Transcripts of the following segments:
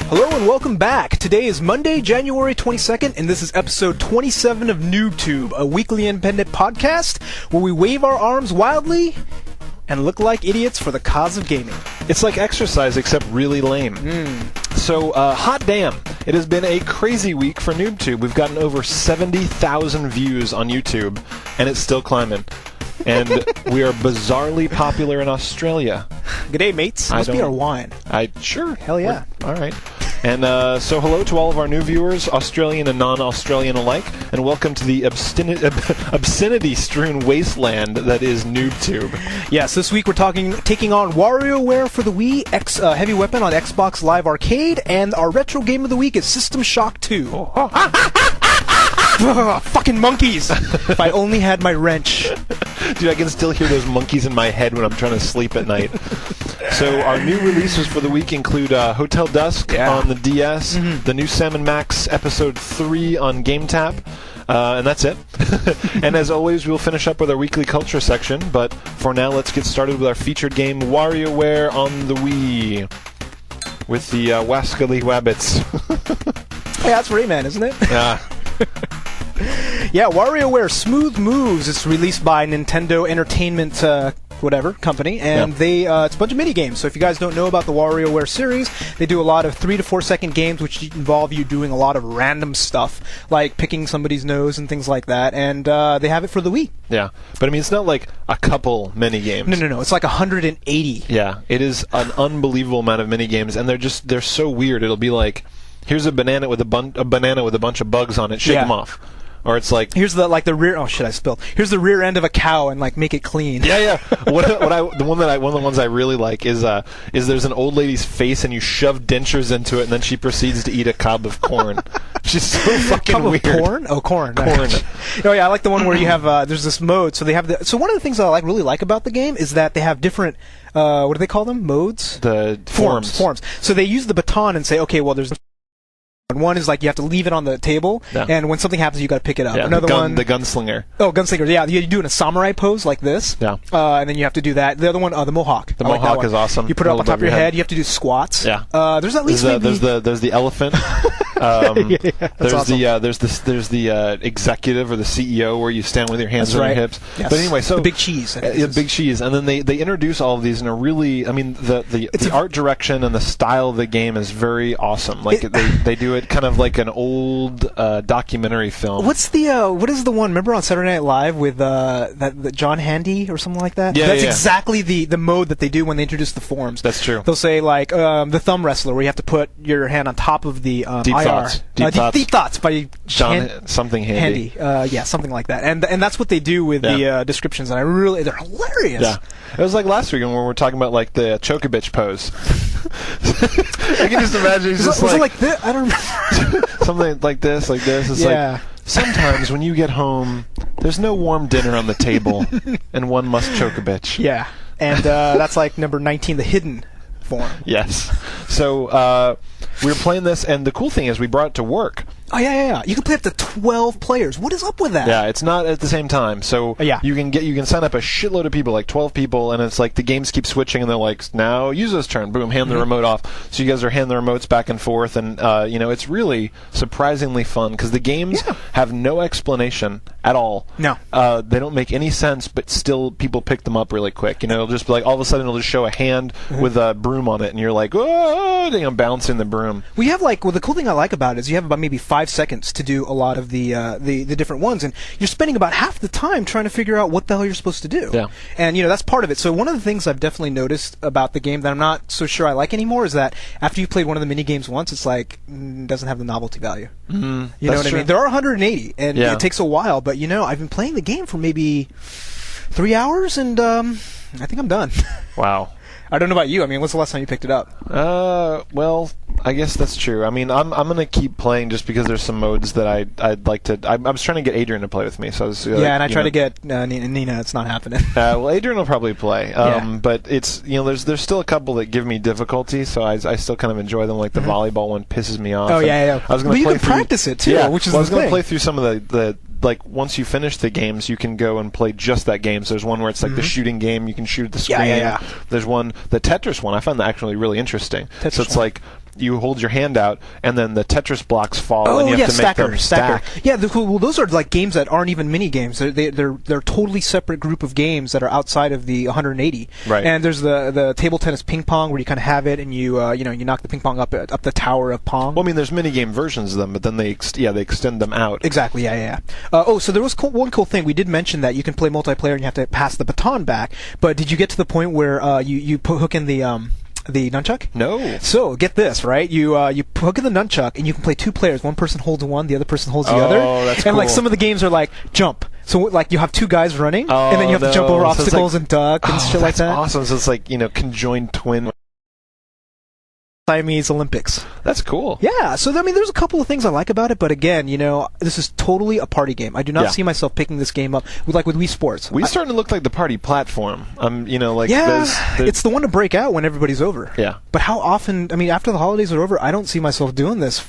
Hello and welcome back. Today is Monday, January 22nd, and this is episode 27 of NooBTooB, a weekly independent podcast where we wave our arms wildly and look like idiots for the cause of gaming. It's like exercise, except really lame. So, hot damn. It has been a crazy week for NooBTooB. We've gotten over 70,000 views on YouTube, and it's still climbing. And we are bizarrely popular in Australia. G'day, mates. Must be our wine. Sure. Hell yeah. All right. And so hello to all of our new viewers, Australian and non-Australian alike, and welcome to the obscenity-strewn wasteland that is NooBTooB. Yes, this week we're taking on Warioware for the Wii, Heavy Weapon on Xbox Live Arcade, and our retro game of the week is System Shock 2. Fucking monkeys! If I only had my wrench. Dude, I can still hear those monkeys in my head when I'm trying to sleep at night. So our new releases for the week include Hotel Dusk on the DS, the new Sam & Max Episode 3 on GameTap, and that's it. And as always, we'll finish up with our weekly culture section, but for now, let's get started with our featured game, Warioware on the Wii, with the Wascally Wabbits. Hey, that's Rayman, isn't it? Yeah. Yeah, WarioWare Smooth Moves. It's released by Nintendo Entertainment company, and it's a bunch of mini games. So if you guys don't know about the WarioWare series, they do a lot of 3 to 4 second games which involve you doing a lot of random stuff like picking somebody's nose and things like that, and they have it for the Wii. Yeah, but I mean, it's not like a couple mini games. No, it's like 180. Yeah, it is an unbelievable amount of mini games, and they're so weird. It'll be like, here's a banana with a bunch of bugs on it, shake them off. Or it's like, here's the rear. Oh shit! I spilled. Here's the rear end of a cow, and like make it clean. Yeah. One of the ones I really like is there's an old lady's face, and you shove dentures into it, and then she proceeds to eat a cob of corn. She's so fucking weird. Corn? Oh, corn. Oh yeah, I like the one where you have there's this mode. So they have so one of the things I really like about the game is that they have different. What do they call them? Modes? The forms. So they use the baton and say, okay, well, there's. One is like you have to leave it on the table, and when something happens, you got to pick it up. Yeah, Another one, the gunslinger. Oh, gunslinger. Yeah, you do it in a samurai pose like this. Yeah. And then you have to do that. The other one, the mohawk. The mohawk is awesome. You put it up on top of your head. You have to do squats. Yeah. There's at least there's the elephant. There's awesome. there's the executive or the CEO where you stand with your hands on your hips. Yes. But anyway, so the big cheese. Big cheese, and then they introduce all of these in a really, I mean, the art direction and the style of the game is very awesome. Like they do it kind of like an old documentary film. What is the one? Remember on Saturday Night Live with that John Handy or something like that? Yeah, that's exactly the mode that they do when they introduce the forms. That's true. They'll say like the thumb wrestler, where you have to put your hand on top of the Deep Thoughts by John something Handy. Yeah, something like that. And that's what they do with the descriptions, and they're hilarious. Yeah, it was like last week when we were talking about like the Chocobitch pose. I can just imagine he's just like this? I don't remember. Something like this. It's like, sometimes when you get home, there's no warm dinner on the table, and one must choke a bitch. Yeah, and that's like number 19, the hidden form. Yes. So we were playing this, and the cool thing is we brought it to work. Oh, yeah. You can play up to 12 players. What is up with that? Yeah, it's not at the same time. So you can sign up a shitload of people, like 12 people, and it's like the games keep switching, and they're like, now Yuzo's turn. Boom, hand the remote off. So you guys are handing the remotes back and forth, and it's really surprisingly fun because the games have no explanation at all. No. They don't make any sense, but still people pick them up really quick. It'll just be like all of a sudden it'll just show a hand with a broom on it, and you're like, oh, bouncing the broom. We have the cool thing I like about it is you have about maybe 5 seconds to do a lot of the different ones, and you're spending about half the time trying to figure out what the hell you're supposed to do. Yeah. And that's part of it. So one of the things I've definitely noticed about the game that I'm not so sure I like anymore is that after you've played one of the mini games once, it's like doesn't have the novelty value. You know what I mean? There are 180, and it takes a while, but I've been playing the game for maybe 3 hours, and I think I'm done. Wow. I don't know about you. I mean, when's the last time you picked it up? Well, I guess that's true. I mean, I'm gonna keep playing just because there's some modes that I'd like to. I was trying to get Adrian to play with me, so I was. And I tried to get Nina. It's not happening. Well, Adrian will probably play. But it's there's still a couple that give me difficulty, so I still kind of enjoy them. Like the volleyball one pisses me off. Oh yeah. I was gonna. But you play can practice it too, which is I was the gonna thing. play through some of the like once you finish the games, you can go and play just that game. So there's one where it's like the shooting game. You can shoot at the screen. Yeah. There's one, the Tetris one. I found that actually really interesting. So it's like you hold your hand out, and then the Tetris blocks fall, and you have to make them stack. Yeah, well, those are like games that aren't even mini games. They're totally separate group of games that are outside of the 180. Right. And there's the table tennis ping pong where you kind of have it, and you knock the ping pong up the tower of Pong. Well, I mean, there's mini game versions of them, but then they extend them out. Exactly. Yeah. So there was one cool thing. We did mention that you can play multiplayer and you have to pass the baton back. But did you get to the point where you hook in the nunchuck? No. So get this, right? You hook in the nunchuck and you can play two players. One person holds one, the other person holds the other. Oh, that's cool. And like some of the games are like jump. So like you have two guys running, and then you have to jump over obstacles and duck and shit like that. That's awesome. So it's like conjoined twin. Siamese Olympics. That's cool. Yeah, so I mean, there's a couple of things I like about it, but again, this is totally a party game. I do not see myself picking this game up with Wii Sports. We's starting to look like the party platform. It's the one to break out when everybody's over. Yeah. But how often? I mean, after the holidays are over, I don't see myself doing this.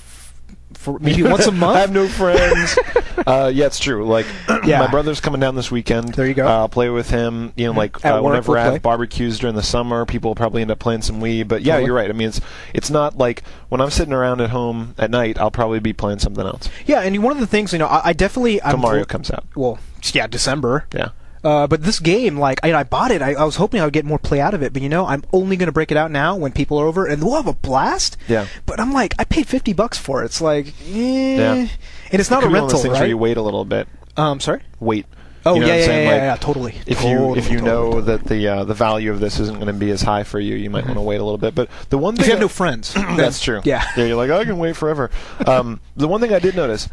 For maybe once a month. I have no friends. It's true. My brother's coming down this weekend. There you go. I'll play with him. Whenever I have barbecues during the summer, people will probably end up playing some Wii. But yeah, you're right. I mean, it's not like when I'm sitting around at home at night, I'll probably be playing something else. Yeah, and one of the things, I definitely... Until Mario comes out. Well, yeah, December. Yeah. But this game, I bought it. I was hoping I would get more play out of it. But, I'm only going to break it out now when people are over, and we'll have a blast. Yeah. But I'm like, I paid $50 for it. It's like, Yeah. And it's not a rental, one of those things right? where you wait a little bit. Sorry? Wait. Oh, you know yeah, totally. If you know that the value of this isn't going to be as high for you, you might want to wait a little bit. But the one thing if you have no friends, that's true. Yeah, you're like, I can wait forever. The one thing I did notice,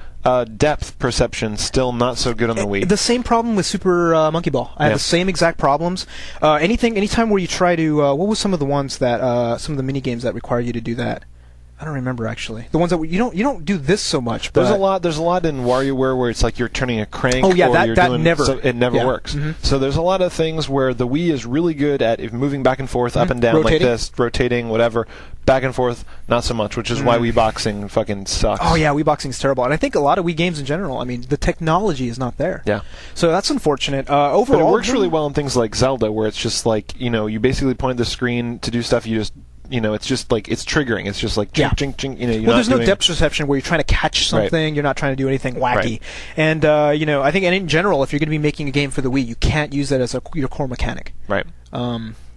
depth perception still not so good on the Wii. The same problem with Super Monkey Ball. I had the same exact problems. Anytime where you try to, what was some of the ones that some of the mini games that require you to do that? I don't remember actually. The ones that you don't do this so much. But There's a lot in Warioware where it's like you're turning a crank. Oh yeah, or that never. So it never works. Mm-hmm. So there's a lot of things where the Wii is really good at moving back and forth, up and down rotating. like this, rotating, whatever. Back and forth, not so much, which is why Wii boxing fucking sucks. Oh yeah, Wii boxing's terrible, and I think a lot of Wii games in general. I mean, the technology is not there. Yeah. So that's unfortunate. Overall, but it works really well in things like Zelda, where it's just like you basically point the screen to do stuff. You just it's just like it's triggering. It's just like chink, chink, chink. There's no depth perception where you're trying to catch something. Right. You're not trying to do anything wacky. Right. And I think, and in general, if you're going to be making a game for the Wii, you can't use that as your core mechanic. Right.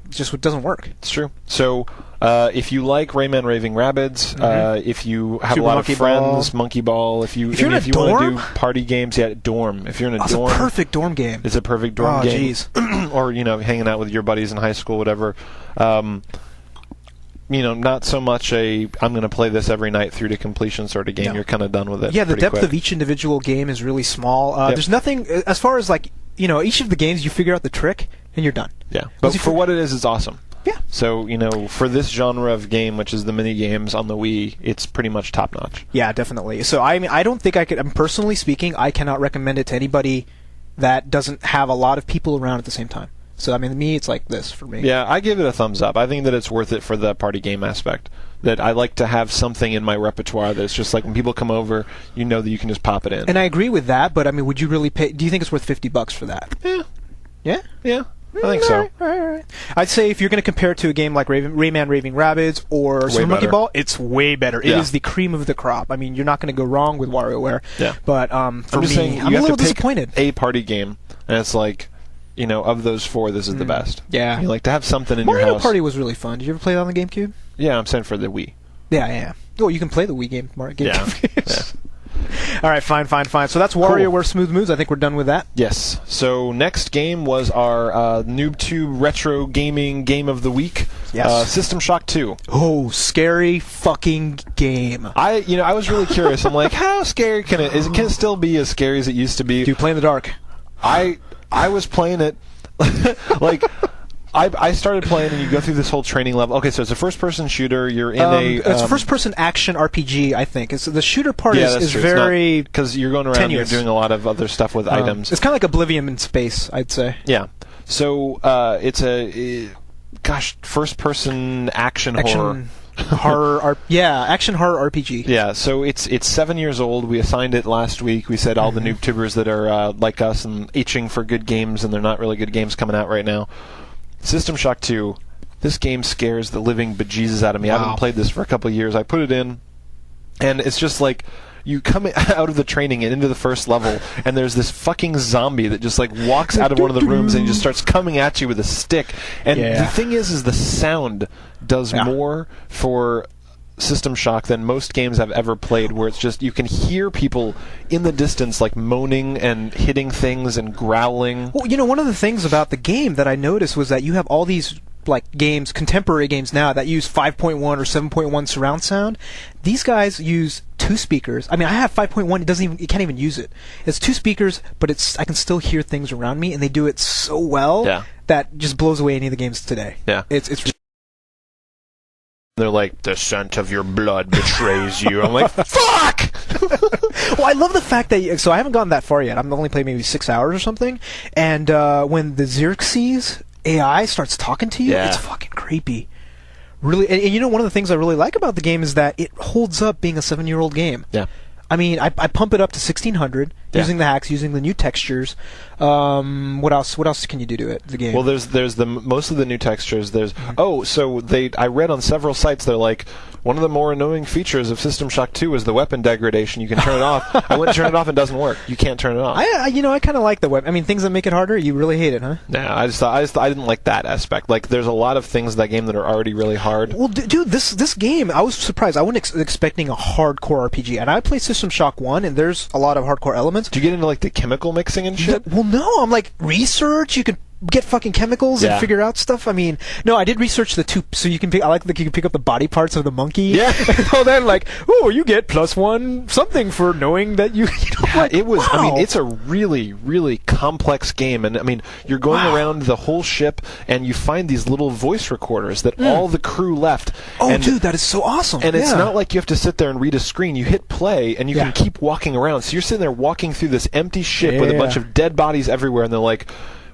Just it doesn't work. It's true. So if you like Rayman Raving Rabbids, if you have Super a lot Monkey of friends, Ball. Monkey Ball, if you want to do party games, Dorm. If you're in a dorm, it's a perfect dorm game. It's a perfect dorm game. Jeez. Or hanging out with your buddies in high school, whatever. Not so much I'm going to play this every night through to completion sort of game. No. You're kind of done with it. Yeah, the depth quick. Of each individual game is really small. There's nothing, as far as each of the games, you figure out the trick and you're done. Yeah, but for what it is, it's awesome. Yeah. So, for this genre of game, which is the mini games on the Wii, it's pretty much top notch. Yeah, definitely. So, I mean, I don't think I could, personally speaking, I cannot recommend it to anybody that doesn't have a lot of people around at the same time. So, I mean, to me, it's like this for me. Yeah, I give it a thumbs up. I think that it's worth it for the party game aspect. That I like to have something in my repertoire that's just like when people come over, that you can just pop it in. And I agree with that, but I mean, would you really pay? Do you think it's worth $50 for that? Yeah. Yeah? Yeah. I think so. All right. I'd say if you're going to compare it to a game like Rayman Raving Rabbids or Super Monkey Ball, it's way better. It is the cream of the crop. I mean, you're not going to go wrong with WarioWare. Yeah. But for me, I'm a little disappointed. A party game, and it's like, of those four, this is the best. Yeah. You like to have something in Mario your house. Party was really fun. Did you ever play it on the GameCube? Yeah, I'm saying for the Wii. Yeah. Oh, you can play the Wii game, Mario GameCube. Yeah. All right, fine. So that's WarioWare Smooth Moves. I think we're done with that. Yes. So next game was our NooBTooB Retro Gaming Game of the Week. Yes. System Shock 2. Oh, scary fucking game. I was really curious. I'm like, how scary can it? Can it still be as scary as it used to be? Do you play in the dark? I was playing it like. I started playing, and you go through this whole training level. Okay, so it's a first-person shooter. You're in it's a first-person action RPG, I think. The shooter part is very because you're going around. You're doing a lot of other stuff with items. It's kind of like Oblivion in space, I'd say. Yeah. So it's a first-person action horror. Action horror RPG. Yeah, so it's 7 years old. We assigned it last week. We said all the NooBToobers that are like us and itching for good games, and they're not really good games coming out right now. System Shock 2. this game scares the living bejesus out of me. I haven't played this for a couple of years. I put it in, and it's just like, you come out of the training and into the first level, and there's this fucking zombie that just like walks out of one of the rooms and just starts coming at you with a stick. And the thing is the sound does more for System Shock than most games I've ever played, where it's just, you can hear people in the distance like moaning and hitting things and growling. Well, one of the things about the game that I noticed was that you have all these like games, contemporary games now, that use 5.1 or 7.1 surround sound. These guys use 2 speakers. I mean, I have 5.1. You can't even use it. It's 2 speakers, but I can still hear things around me, and they do it so well that just blows away any of the games today. Yeah, it's. They're like, the scent of your blood betrays you. I'm like, fuck! Well, I love the fact that... So I haven't gotten that far yet. I've only played maybe 6 hours or something. And when the Xerxes AI starts talking to you, it's fucking creepy. Really, and one of the things I really like about the game is that it holds up being a 7-year-old game. Yeah. I mean, I pump it up to 1600 using the hacks, using the new textures. What else can you do to it? The game. Well, there's most of the new textures. There's I read on several sites, they're like, one of the more annoying features of System Shock 2 is the weapon degradation. You can turn it off. I went to turn it off, and it doesn't work. You can't turn it off. I kind of like the weapon. I mean, things that make it harder, you really hate it, huh? Yeah, I didn't like that aspect. Like, there's a lot of things in that game that are already really hard. Well, dude, this game, I was surprised. I wasn't expecting a hardcore RPG, and I played System Shock 1, and there's a lot of hardcore elements. Do you get into like the chemical mixing and shit? Well, no. I'm like, research. You can get fucking chemicals and figure out stuff. I mean, no, I did research the 2, so you can pick. I like that you can pick up the body parts of the monkey. Yeah. And all that, like, you get +1 something for knowing that you. Like, it was. Wow. I mean, it's a really, really complex game, and I mean, you're going around the whole ship, and you find these little voice recorders that all the crew left. Oh, dude, that is so awesome. And it's not like you have to sit there and read a screen. You hit play, and you can keep walking around. So you're sitting there walking through this empty ship with a bunch of dead bodies everywhere, and they're like,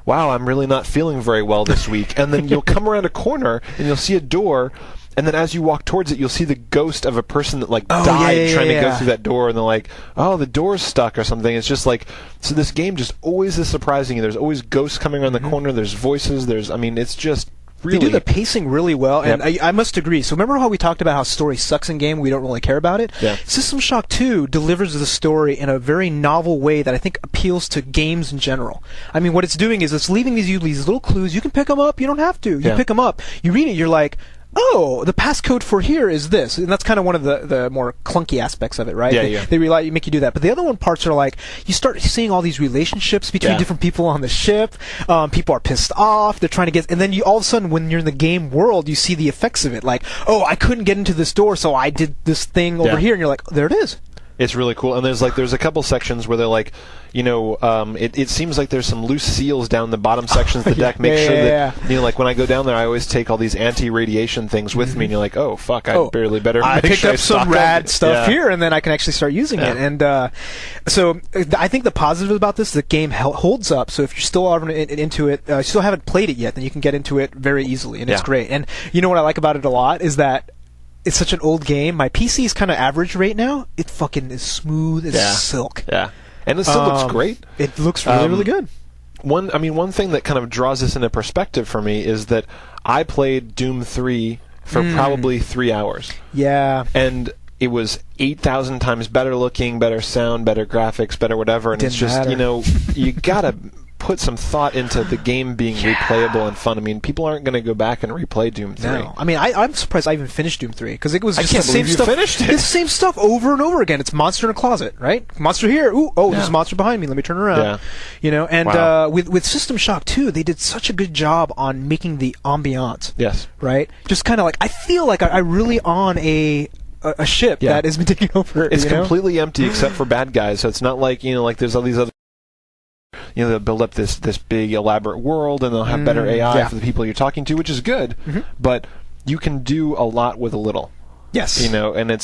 wow, I'm really not feeling very well this week. And then you'll come around a corner, and you'll see a door, and then as you walk towards it, you'll see the ghost of a person that died trying to go through that door, and they're like, oh, the door's stuck or something. It's just like, so this game just always is surprising you. There's always ghosts coming around the corner, there's voices, it's just really... They do the pacing really well, and I must agree. So remember how we talked about how story sucks in game, we don't really care about it? Yeah. System Shock 2 delivers the story in a very novel way that I think appeals to games in general. I mean, what it's doing is it's leaving these little clues. You can pick them up, you don't have to. You pick them up, you read it, you're like, oh, the passcode for here is this. And that's kind of one of the more clunky aspects of it, right? They make you do that. But the other parts are like, you start seeing all these relationships between different people on the ship. People are pissed off. They're trying to get... And then all of a sudden, when you're in the game world, you see the effects of it. Like, oh, I couldn't get into this door, so I did this thing over here. And you're like, there it is. It's really cool. And there's a couple sections where they're like, it seems like there's some loose seals down the bottom sections of the deck. Make sure that, like when I go down there, I always take all these anti-radiation things with me, and you're like, oh, fuck, I picked up some rad stuff here, and then I can actually start using it. And so I think the positive about this, the game holds up. So if you're still into it, you still haven't played it yet, then you can get into it very easily, and it's great. And you know what I like about it a lot is that it's such an old game. My PC is kind of average right now. It fucking is smooth as silk. Yeah. And it still looks great. It looks really, really good. One thing that kind of draws this into perspective for me is that I played Doom 3 for probably 3 hours. Yeah. And it was 8,000 times better looking, better sound, better graphics, better whatever. And it's just, you gotta put some thought into the game being replayable and fun. I mean, people aren't going to go back and replay Doom 3. No. I mean, I'm surprised I even finished Doom 3, because it was just the same stuff. It's the same stuff over and over again. It's monster in a closet, right? Monster here. There's a monster behind me. Let me turn around. Yeah. And with System Shock 2, they did such a good job on making the ambiance. Yes. Right? Just kind of like, I feel like I really on a ship that has been taken over. It's completely empty except for bad guys, so it's not like, like there's all these other... they'll build up this big elaborate world, and they'll have better AI for the people you're talking to, which is good. But you can do a lot with a little. Yes. And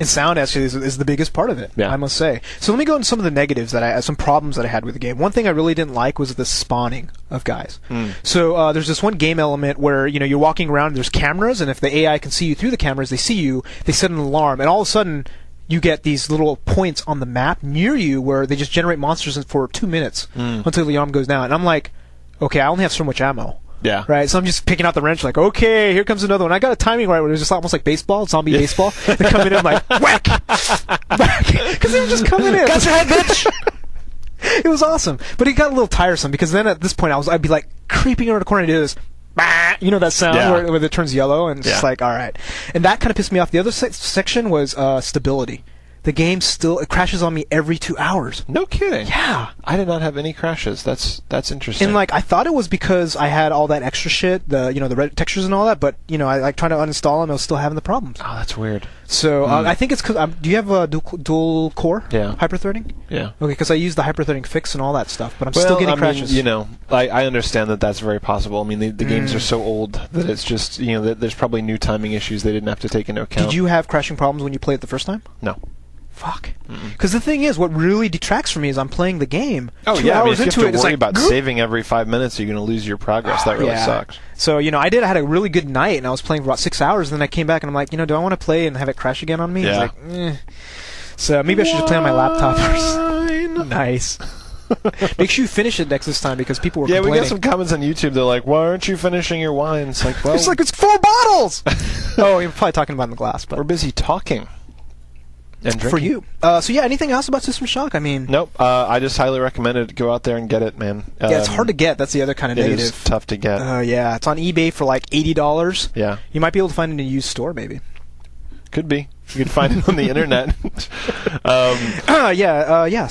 sound actually is the biggest part of it. Yeah. I must say. So let me go into some of the negatives some problems that I had with the game. One thing I really didn't like was the spawning of guys. So there's this one game element where you're walking around, and there's cameras, and if the AI can see you through the cameras, they see you, they set an alarm, and all of a sudden you get these little points on the map near you where they just generate monsters for 2 minutes until the alarm goes down. And I'm like, okay, I only have so much ammo. Yeah. Right? So I'm just picking out the wrench, like, okay, here comes another one. I got a timing right where it was just almost like baseball, zombie baseball. They're coming in like, whack! Whack! Because they were just coming in. Got your head, bitch! It was awesome. But it got a little tiresome because then at this point I'd be like creeping around the corner and do this. You know that sound where it turns yellow, and it's just like, all right. And that kind of pissed me off. The other section was stability. The game it crashes on me every 2 hours. No kidding. Yeah. I did not have any crashes. That's interesting. And like I thought it was because I had all that extra shit, the red textures and all that, but I like trying to uninstall them, I was still having the problems. Oh, that's weird. So I think it's because do you have a dual core hyperthreading? Yeah. Okay, because I use the hyperthreading fix and all that stuff, but I'm still getting crashes. I understand that that's very possible. I mean, the games are so old that it's just that there's probably new timing issues they didn't have to take into account. Did you have crashing problems when you played it the first time? No. Fuck. Because the thing is, what really detracts from me is I'm playing the game. Oh, 2 yeah. hours If you into have to it's worry like, about saving every 5 minutes, you're going to lose your progress. That really sucks. So, I had a really good night, and I was playing for about 6 hours, and then I came back, and I'm like, do I want to play and have it crash again on me? Yeah. It's like, eh. So maybe I should just play on my laptop first. Nice. Make sure you finish it this time, because people were complaining. We got some comments on YouTube. They're like, why aren't you finishing your wine? It's like, well... it's 4 bottles! Oh, you're probably talking about in the glass, but... We're busy talking. And drinking. For you. So anything else about System Shock? I mean... Nope. I just highly recommend it. Go out there and get it, man. Yeah, it's hard to get. That's the other kind of negative. It is tough to get. Yeah, it's on eBay for like $80. Yeah. You might be able to find it in a used store, maybe. Could be. You could find it on the internet.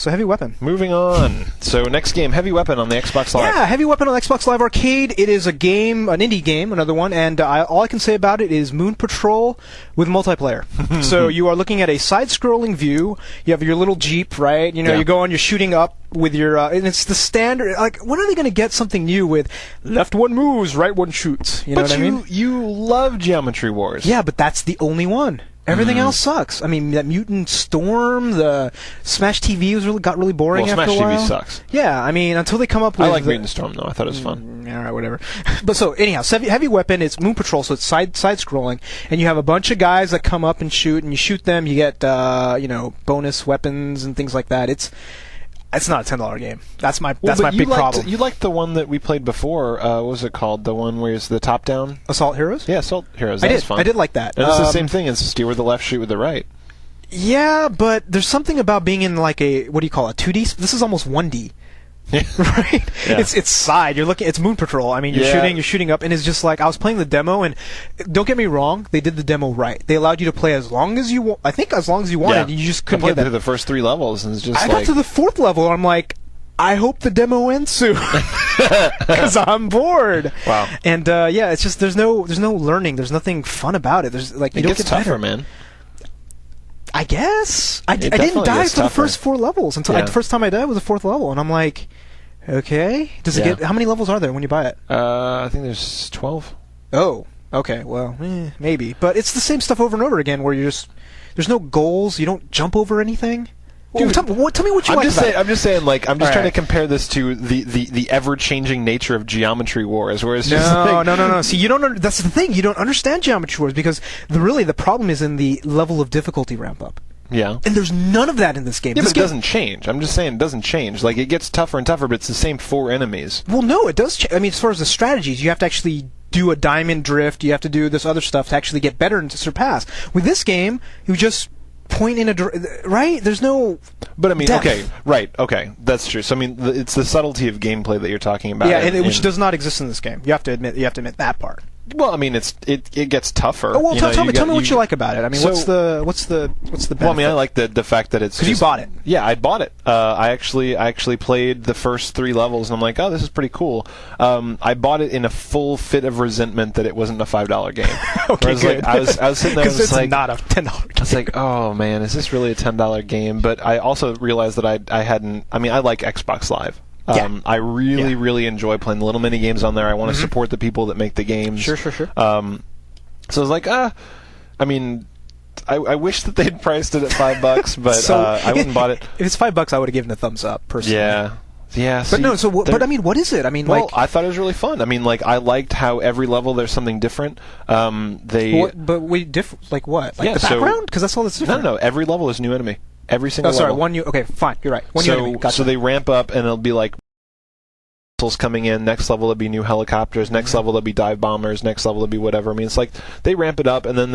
So Heavy Weapon. Moving on. So next game, Heavy Weapon on the Xbox Live. Yeah, Heavy Weapon on Xbox Live Arcade. It is a game, an indie game, another one, and all I can say about it is Moon Patrol with multiplayer. So you are looking at a side-scrolling view. You have your little Jeep, right? You go on, you're shooting up with your... and it's the standard... Like, when are they going to get something new with left one moves, right one shoots? You know what I mean? You love Geometry Wars. Yeah, but that's the only one. Everything else sucks. I mean, that Mutant Storm, the Smash TV got really boring after a while. Smash TV sucks. Yeah, I mean, until they come up with... I like Mutant Storm, though. I thought it was fun. All right, whatever. But so, anyhow, Heavy Weapon, it's Moon Patrol, so it's side-scrolling, and you have a bunch of guys that come up and shoot, and you shoot them, you get, bonus weapons and things like that. It's not a $10 game. That's my big problem. You liked the one that we played before. What was it called? The one where it's the top-down? Assault Heroes? Yeah, Assault Heroes. That was fun. I did like that. And it's the same thing as steer with the left, shoot with the right. Yeah, but there's something about being in like a, what do you call it, 2D? This is almost 1D. Right? Yeah. It's side. It's Moon Patrol. I mean, you're shooting up, and it's just like, I was playing the demo, and don't get me wrong, they did the demo right. They allowed you to play as long as you want. I think as long as you wanted, you just couldn't get that. Through the first 3 levels, and it's just I got to the 4th level, and I'm like, I hope the demo ends soon, because I'm bored. Wow. And it's just there's no learning. There's nothing fun about it. There's like, you don't get tougher, better, man. I guess I didn't die for the first 4 levels until the first time I died was the 4th level, and I'm like, okay, does it get? How many levels are there when you buy it? I think there's 12. Oh, okay, well, maybe, but it's the same stuff over and over again, where there's no goals, you don't jump over anything. Dude, tell me what you like about it. I'm just saying, like, I'm just trying to compare this to the ever-changing nature of Geometry Wars, where it's just no. See, you don't. That's the thing. You don't understand Geometry Wars because the problem is in the level of difficulty ramp up. Yeah. And there's none of that in this game. Yeah, but it doesn't change. I'm just saying it doesn't change. Like, it gets tougher and tougher, but it's the same 4 enemies. Well, no, it does change. I mean, as far as the strategies, you have to actually do a diamond drift. You have to do this other stuff to actually get better and to surpass. With this game, you just point in right? There's no. But I mean, depth. okay, that's true. So I mean, it's the subtlety of gameplay that you're talking about. Yeah, which does not exist in this game. You have to admit that part. Well, I mean, it gets tougher. Oh, well, tell me what you like about it. I mean, what's the benefit? Well, I mean, I like the fact that it's because you bought it. Yeah, I bought it. I actually played the first 3 levels, and I'm like, oh, this is pretty cool. I bought it in a full fit of resentment that it wasn't a $5 game. Okay, good. I was sitting there, because it's like, not a $10 game. I was like, oh man, is this really a $10 game? But I also realized that I hadn't. I mean, I like Xbox Live. I really enjoy playing the little mini games on there. I want to support the people that make the games. Sure. So I was like, I mean, I wish that they'd priced it at $5, but I wouldn't bought it. If it's $5, I would have given it a thumbs up personally. Yeah. But no. So, but I mean, what is it? I mean, well, I thought it was really fun. I mean, like, I liked how every level there's something different. But we different. Like what? Like the background? Because that's all that's different. No. Every level is new enemy. Every single level. Okay, fine. You're right. One new enemy. Gotcha. So they ramp up, and it'll be like missiles coming in. Next level, there'll be new helicopters. Next level, there'll be dive bombers. Next level, there'll be whatever. I mean, it's like they ramp it up, and then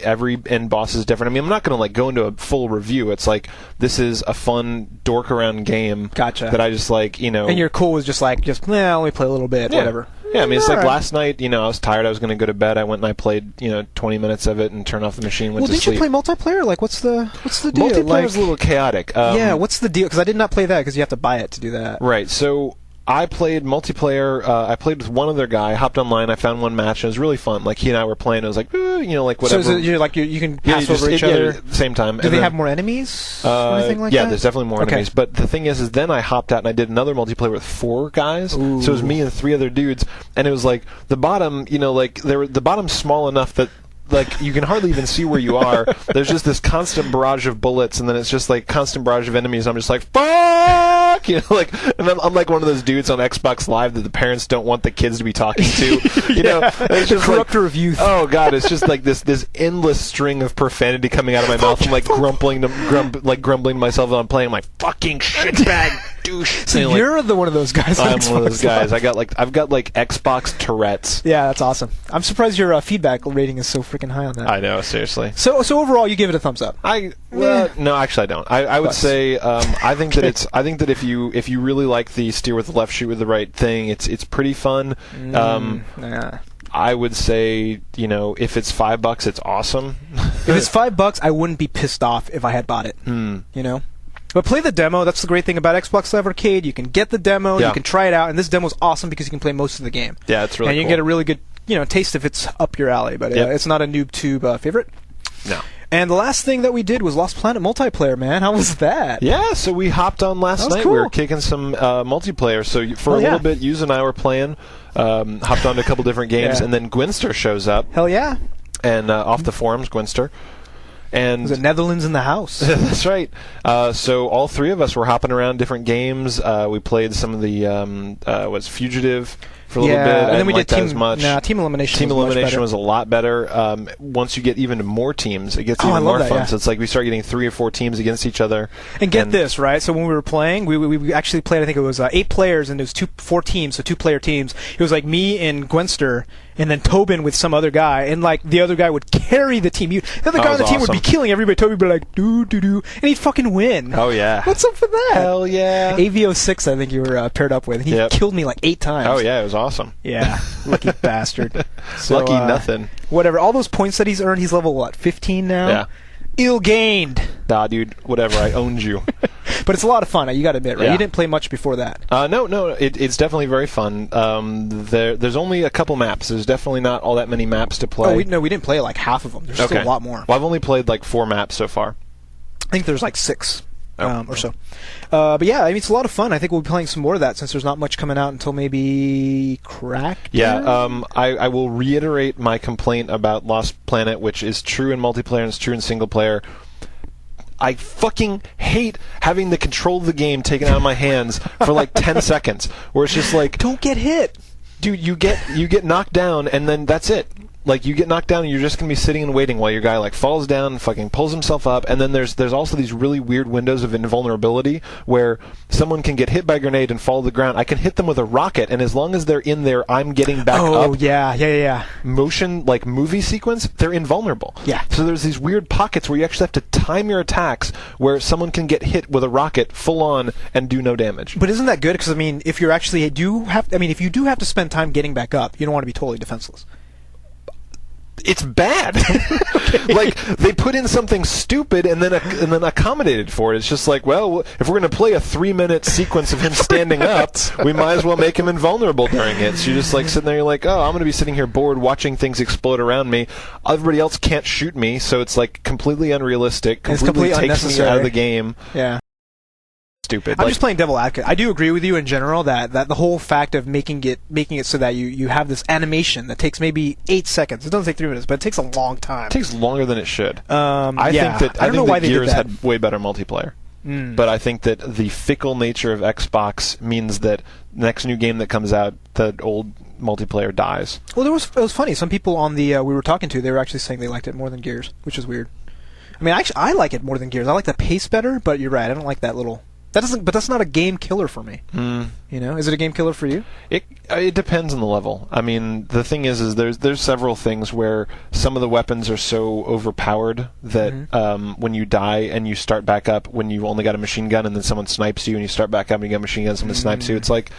every end boss is different. I mean, I'm not going to like go into a full review. It's like this is a fun dork around game. Gotcha. That I just like, And you're cool with just let me play a little bit, whatever. Yeah, I mean, it's like last night, I was tired, I was going to go to bed, I went and I played, 20 minutes of it and turned off the machine, went to sleep. Well, didn't you play multiplayer? Like, what's the deal? Multiplayer's a little chaotic. What's the deal? Because I did not play that, because you have to buy it to do that. Right, so I played multiplayer, I played with one other guy, I hopped online, I found one match, and it was really fun. Like, he and I were playing, it was like, like whatever. So you can pass over each other? At the same time. Do they have more enemies or anything like that? Yeah, there's definitely more enemies. But the thing is then I hopped out and I did another multiplayer with 4 guys. Ooh. So it was me and 3 other dudes, and it was like, the bottom, the bottom's small enough that like you can hardly even see where you are. There's just this constant barrage of bullets, and then it's just like constant barrage of enemies. I'm just like, fuck, and I'm like one of those dudes on Xbox Live that the parents don't want the kids to be talking to. It's just corrupter of youth. Oh god, it's just like this endless string of profanity coming out of my mouth. I'm like grumbling to myself while I'm playing. I'm like, fucking shitbag douche. So you're one of those guys. I'm one of those guys. I've got Xbox Tourette's. Yeah, that's awesome. I'm surprised your feedback rating is so freaking high on that. I know, seriously. So overall, you give it a thumbs up. No, actually, I don't. I would say I think that if you really like the steer with the left, shoot with the right thing, it's pretty fun. I would say, if it's $5, it's awesome. If it's $5, I wouldn't be pissed off if I had bought it. But play the demo. That's the great thing about Xbox Live Arcade. You can get the demo, you can try it out, and this demo is awesome because you can play most of the game. Yeah, it's really cool. And you can get a really good, taste if it's up your alley. But it's not a NooBTooB favorite. No. And the last thing that we did was Lost Planet multiplayer, man. How was that? Yeah, so we hopped on last night. Cool. We were kicking some multiplayer. So for a little bit, Yuzo and I were playing, hopped on to a couple different games, and then Gwinster shows up. Hell yeah. And off the forums, Gwinster. And the Netherlands in the house. That's right. So all 3 of us were hopping around different games. We played some of the Fugitive for a little bit. And then we did Team Elimination. Team Elimination was a lot better. Once you get even more teams, it gets even more fun. Yeah. So it's like we start getting 3 or 4 teams against each other. And get this, right? So when we were playing, we actually played, I think it was 8 players, and it was 4 teams, so 2-player teams. It was like me and Gwinster, and then Tobin with some other guy, and like the other guy would carry the team. The other guy on the team would be killing everybody. Tobin would be like, do, and he'd fucking win. Oh, yeah. What's up with that? Hell yeah. AV06, I think you were paired up with. He killed me like 8 times. Oh, yeah, it was awesome. Yeah, lucky bastard. So, lucky nothing. Whatever. All those points that he's earned, he's level, 15 now? Yeah. Ill-gained. Nah, dude, whatever, I owned you. But it's a lot of fun, you gotta admit, right? Yeah. You didn't play much before that. No, it's definitely very fun. There's only a couple maps. There's definitely not all that many maps to play. Oh, we didn't play like half of them. There's still a lot more. Well, I've only played like 4 maps so far. I think there's like 6 or so. But yeah, I mean, it's a lot of fun. I think we'll be playing some more of that since there's not much coming out until maybe Cracked. Yeah, I will reiterate my complaint about Lost Planet, which is true in multiplayer and it's true in single player. I fucking hate having the control of the game taken out of my hands for like 10 seconds, where it's just like, don't get hit. Dude, you get knocked down and then that's it. Like, you get knocked down and you're just going to be sitting and waiting while your guy, like, falls down and fucking pulls himself up. And then there's also these really weird windows of invulnerability where someone can get hit by a grenade and fall to the ground. I can hit them with a rocket, and as long as they're in there, I'm getting back up. Oh, yeah. Motion, like, movie sequence, they're invulnerable. Yeah. So there's these weird pockets where you actually have to time your attacks where someone can get hit with a rocket full on and do no damage. But isn't that good? Because, I mean, if you do have to spend time getting back up, you don't want to be totally defenseless. It's bad. Like, they put in something stupid and then accommodated for it. It's just like, well, if we're going to play a 3-minute sequence of him standing up, we might as well make him invulnerable during it. So you're just like sitting there, you're like, oh, I'm going to be sitting here bored watching things explode around me. Everybody else can't shoot me, so it's like completely unrealistic. Completely takes me out of the game. Yeah. Stupid. I'm just playing devil advocate. I do agree with you in general that the whole fact of making it so that you have this animation that takes maybe 8 seconds. It doesn't take 3 minutes, but it takes a long time. It takes longer than it should. I think that Gears had way better multiplayer. But I think that the fickle nature of Xbox means that the next new game that comes out, the old multiplayer dies. Well, it was funny. Some people on the we were talking to, they were actually saying they liked it more than Gears, which is weird. I mean, actually, I like it more than Gears. I like the pace better, but you're right. I don't like that little But that's not a game killer for me. You know, is it a game killer for you? It depends on the level. I mean, the thing is there's several things where some of the weapons are so overpowered that when you die and you start back up, when you've only got a machine gun and then someone snipes you and you start back up and you get a machine gun, someone snipes you. It's like,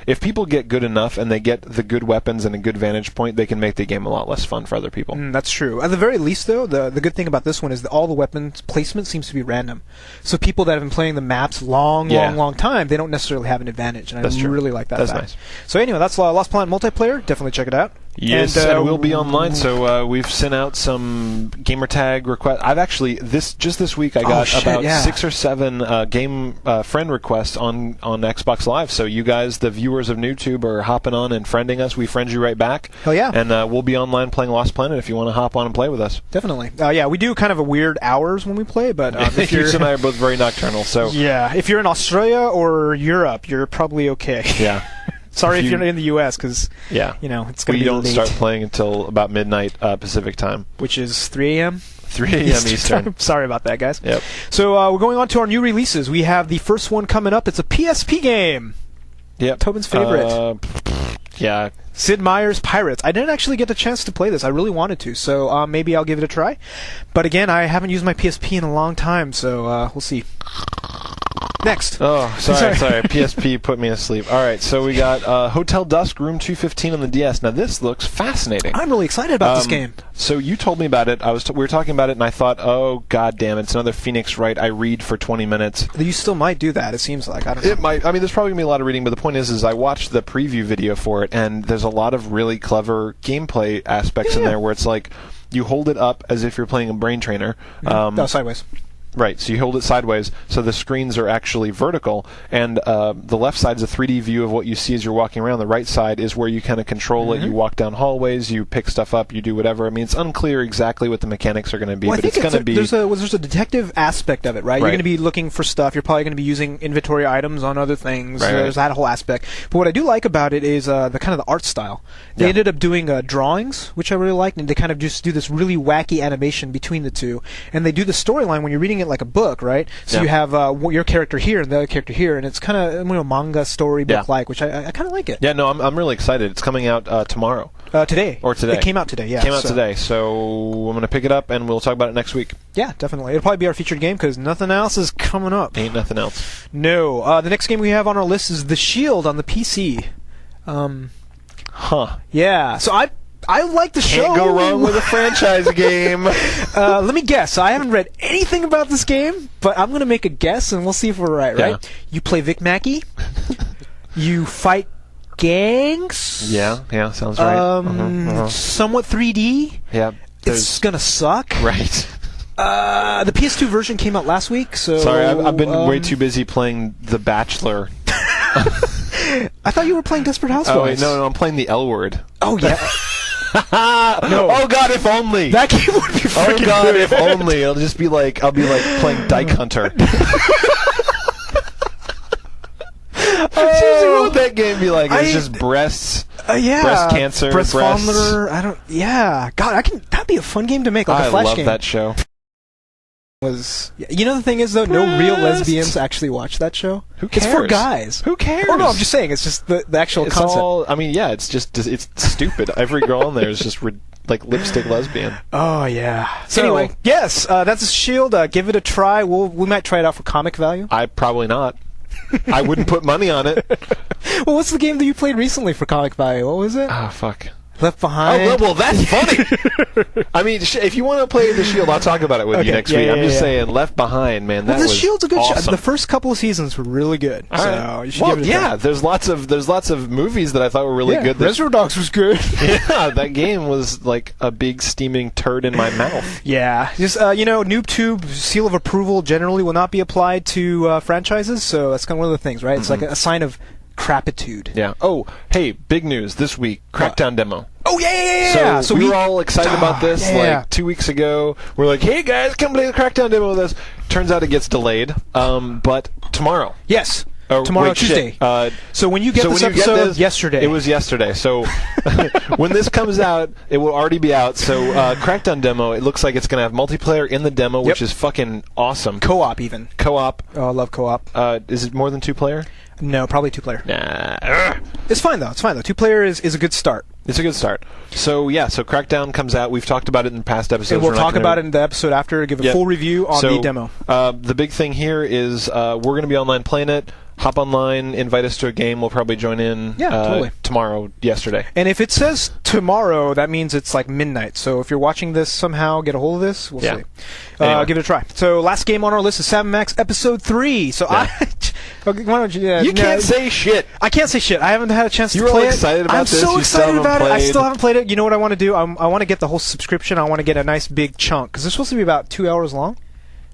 if people get good enough and they get the good weapons and a good vantage point, they can make the game a lot less fun for other people. That's true. At the very least, though, the good thing about this one is that all the weapons placement seems to be random. So people that have been playing the maps long time, they don't necessarily have an advantage. And I really like that. That's nice. So anyway, that's Lost Planet multiplayer. Definitely check it out. Yes, and we'll be online. So we've sent out some gamertag requests. I've actually just this week I got about 6 or 7 game friend requests on Xbox Live. So you guys, the viewers of NooBTooB, are hopping on and friending us. We friend you right back. Hell yeah! And we'll be online playing Lost Planet if you want to hop on and play with us. Definitely. Yeah, we do kind of a weird hours when we play, but if you and I are both very nocturnal. So yeah, if you're in Australia or Europe, you're probably okay. Yeah. Sorry if you're in the U.S. because you know it's going to be late. We don't start playing until about midnight Pacific time, which is 3 a.m. 3 a.m. Eastern. Sorry about that, guys. Yep. So we're going on to our new releases. We have the first one coming up. It's a PSP game. Yep. Tobin's favorite. Yeah. Sid Meier's Pirates. I didn't actually get the chance to play this. I really wanted to, so maybe I'll give it a try. But again, I haven't used my PSP in a long time, so we'll see. Next. Oh, sorry. PSP put me asleep. All right, so we got Hotel Dusk Room 215 on the DS. Now, this looks fascinating. I'm really excited about this game. So you told me about it. We were talking about it, and I thought, oh, god damn it, it's another Phoenix Wright. I read for 20 minutes. You still might do that, it seems like. I don't know. It might. I mean, there's probably going to be a lot of reading, but the point is I watched the preview video for it, and there's a lot of really clever gameplay aspects in there where it's like you hold it up as if you're playing a brain trainer. Sideways. Right, so you hold it sideways, so the screens are actually vertical, and the left side is a 3D view of what you see as you're walking around. The right side is where you kind of control it. You walk down hallways, you pick stuff up, you do whatever. I mean, it's unclear exactly what the mechanics are going to be, but it's going to be... There's a detective aspect of it, right? You're going to be looking for stuff. You're probably going to be using inventory items on other things. Right. There's that whole aspect. But what I do like about it is the kind of the art style. They ended up doing drawings, which I really liked, and they kind of just do this really wacky animation between the two. And they do the storyline when you're reading it like a book, right? So you have your character here and the other character here, and it's kind of manga storybook-like, which I kind of like it. Yeah, no, I'm really excited. It's coming out tomorrow. Today. Or today. It came out today, yeah. Came out today, so I'm going to pick it up, and we'll talk about it next week. Yeah, definitely. It'll probably be our featured game, because nothing else is coming up. Ain't nothing else. No. The next game we have on our list is The Shield on the PC. Yeah, so I like the show. Can't go wrong with a franchise game. Let me guess. I haven't read anything about this game, but I'm going to make a guess, and we'll see if we're right, right? You play Vic Mackey. You fight gangs. Yeah, sounds right. Somewhat 3D. Yeah. It's going to suck. Right. The PS2 version came out last week, so... Sorry, I've been way too busy playing The Bachelor. I thought you were playing Desperate Housewives. Oh, wait, no, I'm playing the L Word. Oh, yeah. No. Oh God, if only that game would be freaking good. If only I'll be like playing Dyke Hunter. Seriously, what would that game be like? It's just breasts, breast cancer, breast fondler. God, that'd be a fun game to make, like a flash game. I love that show. You know, the thing is, though, no real lesbians actually watch that show. Who cares? It's for guys. Who cares? Oh no, I'm just saying, it's just the actual concept. It's stupid. Every girl in there is just like lipstick lesbian. Oh yeah. So anyway, yes, that's a Shield. Give it a try. We might try it out for comic value. I probably not. I wouldn't put money on it. Well, what's the game that you played recently for comic value? What was it? Oh fuck. Left Behind. Oh, well, that's funny. I mean, if you want to play The Shield, I'll talk about it with you next week. I'm just saying, Left Behind, man, that was The Shield's a good awesome. show. The first couple of seasons were really good. You should give it a try. There's lots of movies that I thought were really good. Reservoir Dogs was good. Yeah, that game was like a big steaming turd in my mouth. Yeah. Just, NooBTooB seal of approval generally will not be applied to franchises, so that's kind of one of the things, right? It's like a sign of crapitude. Yeah. Oh, hey, big news this week. Crackdown demo. Oh, yeah. So we were all excited about this 2 weeks ago. We're like, hey, guys, come play the Crackdown demo with us. Turns out it gets delayed, but tomorrow. Yes. Oh, Tomorrow, wait, Tuesday. So when you get this episode, yesterday. It was yesterday. So when this comes out, it will already be out. So Crackdown demo, it looks like it's going to have multiplayer in the demo, which is fucking awesome. Co-op even. Co-op. Oh, I love co-op. Is it more than 2-player? No, probably 2-player. Nah. It's fine though. 2-player is a good start. It's a good start. So so Crackdown comes out. We've talked about it in past episodes. And we'll talk about it in the episode after. Give a full review on the demo. The big thing here is we're going to be online playing it. Hop online, invite us to a game. We'll probably join in totally. tomorrow, yesterday. And if it says tomorrow, that means it's like midnight. So if you're watching this somehow, get a hold of this. We'll see. Anyway. Give it a try. So last game on our list is Sam Max Episode 3. So why don't you... you can't say shit. I can't say shit. I haven't had a chance to play it. You're all excited about this. I'm so excited about it. I played. still haven't played it. You know what I want to do? I want to get the whole subscription. I want to get a nice big chunk. Because it's supposed to be about 2 hours long.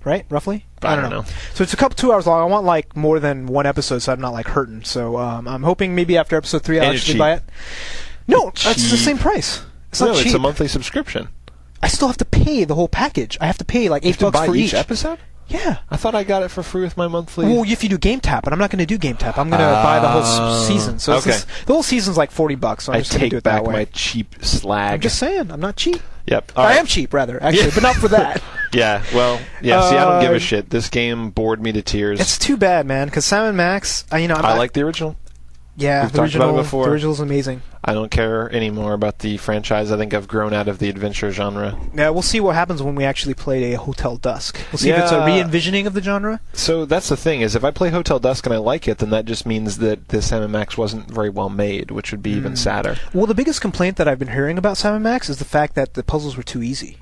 Right? Roughly? I don't know. So it's a couple 2 hours long. I want like more than one episode so I'm not like hurting. So I'm hoping maybe after episode 3 I'll actually buy it. No, that's the same price. It's not cheap. It's a monthly subscription. I still have to pay the whole package. I have to pay like $8 for each episode? Yeah. I thought I got it for free with my monthly... Well, if you do Game Tap, but I'm not going to do Game Tap. I'm going to buy the whole season. So the whole season's like $40, so I'm just going to do it that way. I take back my cheap slag. I'm just saying, I'm not cheap. Yep. I am cheap, rather, actually, but not for that. See, I don't give a shit. This game bored me to tears. It's too bad, man, because Sam & Max, I like the original. Yeah, We've talked about it before. The original's amazing. I don't care anymore about the franchise. I think I've grown out of the adventure genre. Yeah, we'll see what happens when we actually play a Hotel Dusk. We'll see if it's a re-envisioning of the genre. So that's the thing, is if I play Hotel Dusk and I like it, then that just means that this Sam & Max wasn't very well made, which would be even sadder. Well, the biggest complaint that I've been hearing about Sam & Max is the fact that the puzzles were too easy.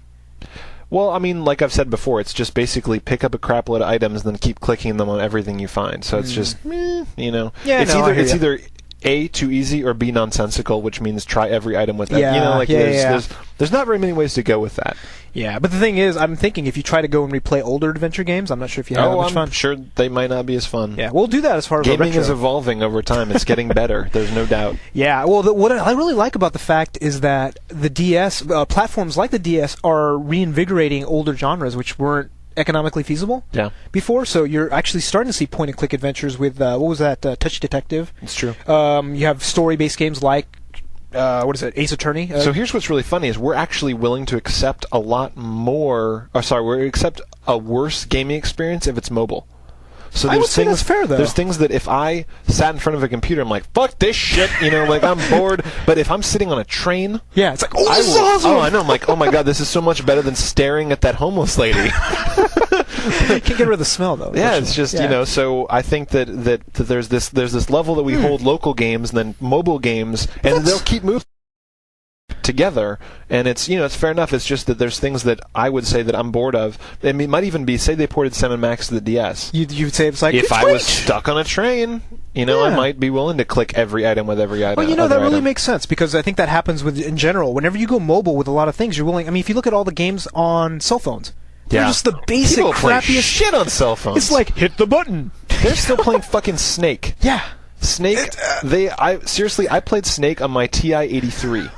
Well, I mean, like I've said before, it's just basically pick up a crap load of items and then keep clicking them on everything you find. So it's just, you know. Yeah, it's either A, too easy, or B, nonsensical, which means try every item with it. There's not very many ways to go with that. Yeah, but the thing is, I'm thinking if you try to go and replay older adventure games, I'm not sure if you have that much fun. I'm sure they might not be as fun. Yeah, we'll do that as far as gaming is evolving over time. It's getting better. There's no doubt. Yeah, well, what I really like about the fact is that the DS, platforms like the DS are reinvigorating older genres which weren't economically feasible before. So you're actually starting to see point-and-click adventures with, what was that, Touch Detective? It's true. You have story-based games like Ace Attorney. So here's what's really funny is we're actually willing to accept a lot more... we accept a worse gaming experience if it's mobile. So I would say that's fair, though. There's things that if I sat in front of a computer, I'm like, fuck this shit, like I'm bored. But if I'm sitting on a train... Yeah, it's like, this is awesome! Oh, I know. I'm like, oh my god, this is so much better than staring at that homeless lady. Can't get rid of the smell, though. Yeah, it's just, so I think that there's this level that we hold local games and then mobile games, and they'll keep moving together, and it's it's fair enough. It's just that there's things that I would say that I'm bored of. I mean, it might even be, say they ported Sam & Max to the DS. You'd say it's like, if I was stuck on a train, I might be willing to click every item with every item. Well, that really makes sense, because I think that happens in general. Whenever you go mobile with a lot of things, you're willing. I mean, if you look at all the games on cell phones, they're just the basic People play crappiest shit on cell phones. It's like, hit the button. They're still playing fucking Snake. Yeah. Snake. I played Snake on my TI-83.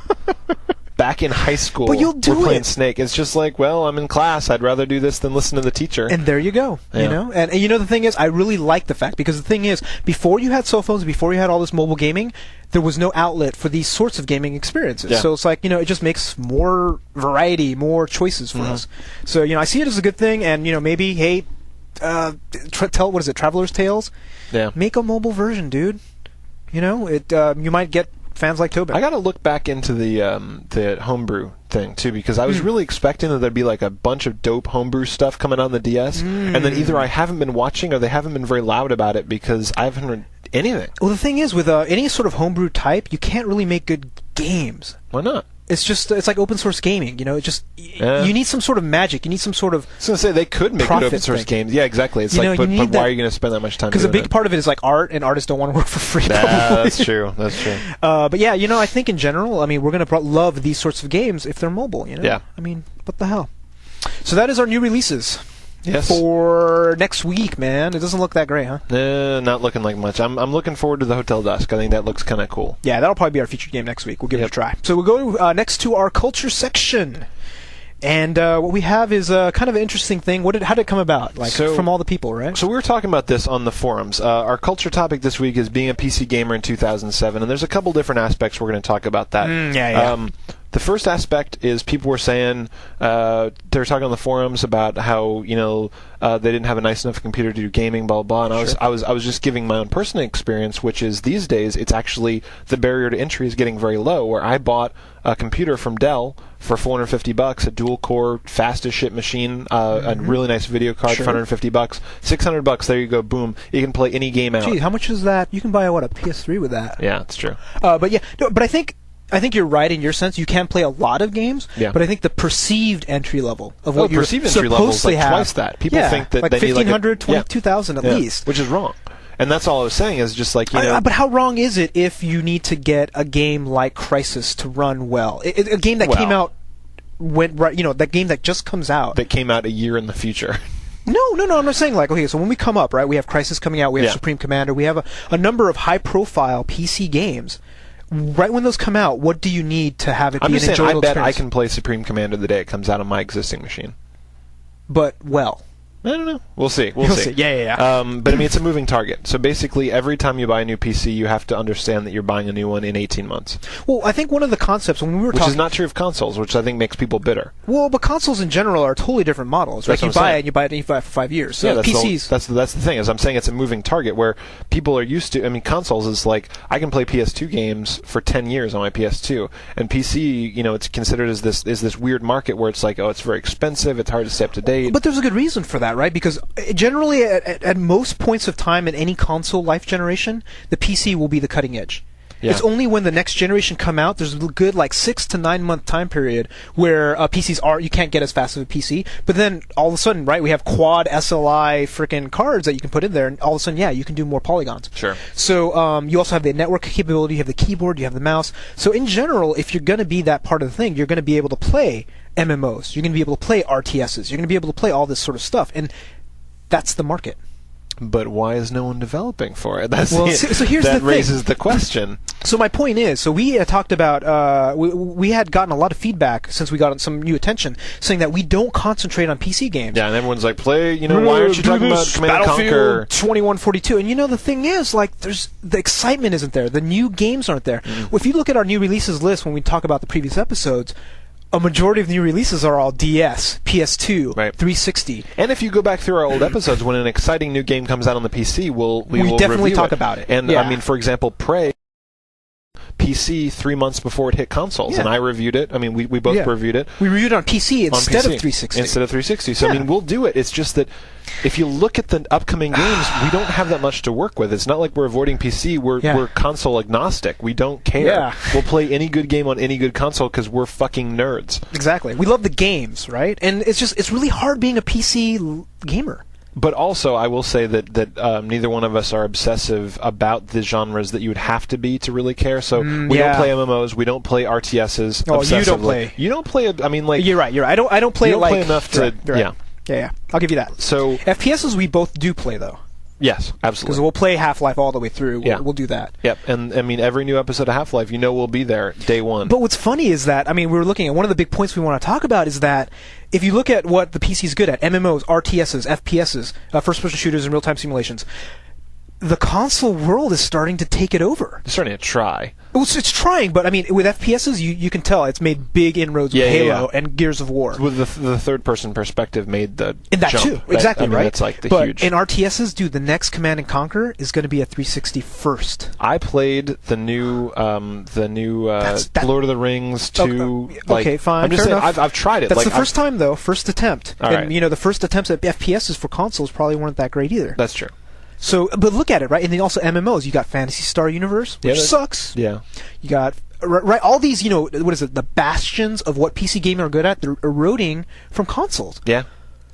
Back in high school, but you'll do we're playing Snake. It's just like, well, I'm in class. I'd rather do this than listen to the teacher. And there you go. And the thing is, I really like the fact, because the thing is, before you had cell phones, before you had all this mobile gaming, there was no outlet for these sorts of gaming experiences. Yeah. So it's like, it just makes more variety, more choices for us. So, I see it as a good thing, and, maybe, hey, Traveler's Tales? Yeah. Make a mobile version, dude. You might get fans like Tobin. I got to look back into the homebrew thing too, because I was really expecting that there'd be like a bunch of dope homebrew stuff coming on the DS, and then either I haven't been watching or they haven't been very loud about it because I haven't heard anything. Well, the thing is, with any sort of homebrew type, you can't really make good games. Why not? It's like open source gaming, you need some sort of magic. You need some sort of. I was going to say, they could make good open source games. Yeah, exactly. It's but why are you going to spend that much time? Because a big part of it is like art, and artists don't want to work for free. That's true. That's true. But yeah, I think in general, we're going to love these sorts of games if they're mobile. Yeah. I mean, what the hell? So that is our new releases. Yes. For next week, man. It doesn't look that great, huh? Not looking like much. I'm looking forward to the Hotel Dusk. I think that looks kind of cool. Yeah, that'll probably be our featured game next week. We'll give it a try. So we'll go next to our culture section. And what we have is kind of an interesting thing. How did it come about? From all the people, right? So we were talking about this on the forums. Our culture topic this week is being a PC gamer in 2007, and there's a couple different aspects we're going to talk about that. The first aspect is people were saying they were talking on the forums about how they didn't have a nice enough computer to do gaming, blah blah. And I was just giving my own personal experience, which is these days it's actually the barrier to entry is getting very low. Where I bought a computer from Dell for $450, a dual core, fast as shit machine, a really nice video card for $150, $600. There you go, boom! You can play any game out. Gee, how much is that? You can buy a PS3 with that. Yeah, that's true. But I think you're right in your sense. You can play a lot of games, but I think the perceived entry level of what you're supposed entry level is to have, twice that. People think that they need $1,500, $22,000 at least, which is wrong. And that's all I was saying is just But how wrong is it if you need to get a game like Crysis to run well? A game that came out that game that just comes out that came out a year in the future. No. I'm not saying so when we come up, right? We have Crysis coming out. We have Supreme Commander. We have a number of high-profile PC games. Right when those come out, what do you need to have it be an enjoyable experience? I bet I can play Supreme Commander the day it comes out on my existing machine. But, I don't know. We'll see. We'll see. Yeah. But I mean, it's a moving target. So basically, every time you buy a new PC, you have to understand that you're buying a new one in 18 months. Well, I think one of the concepts when we were talking... Which is not true of consoles, which I think makes people bitter. Well, but consoles in general are totally different models. Right? You buy it and you buy it for 5 years. So PCs... That's the thing, is I'm saying it's a moving target where people are used to... I mean, consoles is like, I can play PS2 games for 10 years on my PS2. And PC, it's considered as this weird market where it's like, oh, it's very expensive, it's hard to stay up to date. But there's a good reason for that, right? Because generally, at most points of time in any console life generation, the PC will be the cutting edge. Yeah. It's only when the next generation come out, there's a good 6 to 9 month time period where PCs you can't get as fast as a PC. But then all of a sudden, right, we have quad SLI freaking cards that you can put in there, and all of a sudden, you can do more polygons. Sure. So you also have the network capability, you have the keyboard, you have the mouse. So in general, if you're going to be that part of the thing, you're going to be able to play MMOs, you're going to be able to play RTSs, you're going to be able to play all this sort of stuff, and that's the market. But why is no one developing for it? So here's the thing. That raises the question. So my point is, we had talked about, we had gotten a lot of feedback since we got some new attention, saying that we don't concentrate on PC games. Yeah, and everyone's like, why aren't you talking about Command & Conquer? 2142. And the thing is, the excitement isn't there. The new games aren't there. Well, if you look at our new releases list when we talk about the previous episodes, a majority of the new releases are all DS, PS2, 360. And if you go back through our old episodes, when an exciting new game comes out on the PC, we will definitely talk it. about it. And I mean, for example, Prey, PC 3 months before it hit consoles, and I reviewed it. I mean, we both reviewed it. We reviewed it on PC instead of 360. So I mean, we'll do it. It's just that if you look at the upcoming games, we don't have that much to work with. It's not like we're avoiding PC. We're console agnostic. We don't care. Yeah. We'll play any good game on any good console because we're fucking nerds. Exactly. We love the games, right? And it's really hard being a PC gamer. But also, I will say that neither one of us are obsessive about the genres that you would have to be to really care. So we don't play MMOs, we don't play RTSs. Oh, you don't play. You don't play. I mean, like you're right. I don't play. You don't play enough to. Right. Yeah. I'll give you that. So FPSs we both do play though. Yes, absolutely. Because we'll play Half-Life all the way through. We'll do that. Yep, and I mean, every new episode of Half-Life, we'll be there day one. But what's funny is that, we were looking at one of the big points we want to talk about is that if you look at what the PC is good at, MMOs, RTSs, FPSs, first-person shooters and real-time simulations, the console world is starting to take it over. It's starting to try. Well, it's trying, but with FPSs, you can tell it's made big inroads with Halo and Gears of War. With the third-person perspective made the in that jump. Too, exactly right. That's like the but huge. In RTSs, dude, the next Command & Conquer is going to be a 360 first. I played the new Lord of the Rings 2. Okay, fine. I'm just saying, I've tried it. That's the first time though, first attempt. All right. And the first attempts at FPSs for consoles probably weren't that great either. That's true. So, but look at it, right? And then also MMOs. You got Phantasy Star Universe, which sucks. Yeah. You got all these, what is it? The bastions of what PC gaming are good at. They're eroding from consoles. Yeah.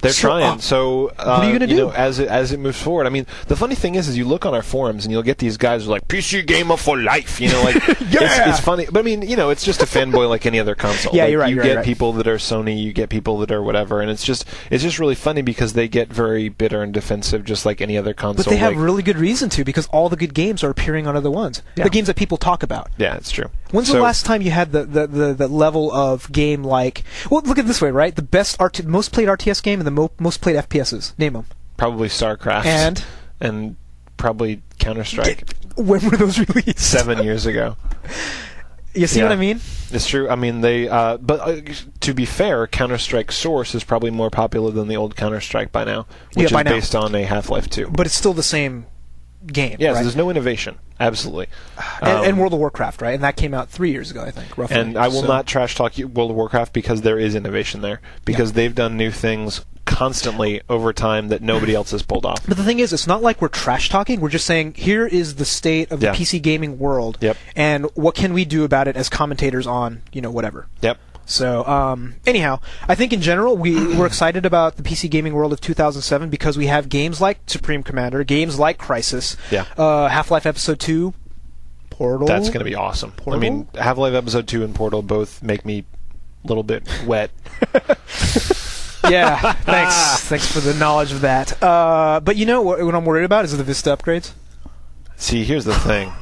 They're trying. So what are you going to do? As it moves forward? I mean, the funny thing is you look on our forums and you'll get these guys who are like PC gamer for life. It's funny, but I mean, it's just a fanboy like any other console. Yeah, you're right. You get people that are Sony, you get people that are whatever, and it's just really funny because they get very bitter and defensive, just like any other console. But they have really good reason to, because all the good games are appearing on other ones. Yeah. The games that people talk about. Yeah, it's true. When's the last time you had the level of game like... Well, look at it this way, right? The most played RTS game and the most played FPSs. Name them. Probably StarCraft. And probably Counter-Strike. When were those released? 7 years ago. You see what I mean? It's true. I mean, to be fair, Counter-Strike Source is probably more popular than the old Counter-Strike by now, which is based on a Half-Life 2. But it's still the same game, yes, right? There's no innovation. Absolutely. And World of Warcraft, right? And that came out 3 years ago, I think, roughly. And I will not trash talk World of Warcraft because there is innovation there. Because they've done new things constantly over time that nobody else has pulled off. But the thing is, it's not like we're trash talking. We're just saying, here is the state of the PC gaming world, and what can we do about it as commentators on, whatever. Yep. So, anyhow, I think in general we're excited about the PC gaming world of 2007 because we have games like Supreme Commander, games like Crysis, Half-Life Episode 2, Portal. That's going to be awesome. Portal? I mean, Half-Life Episode 2 and Portal both make me a little bit wet. Yeah, thanks for the knowledge of that. But what I'm worried about is the Vista upgrades. See, here's the thing.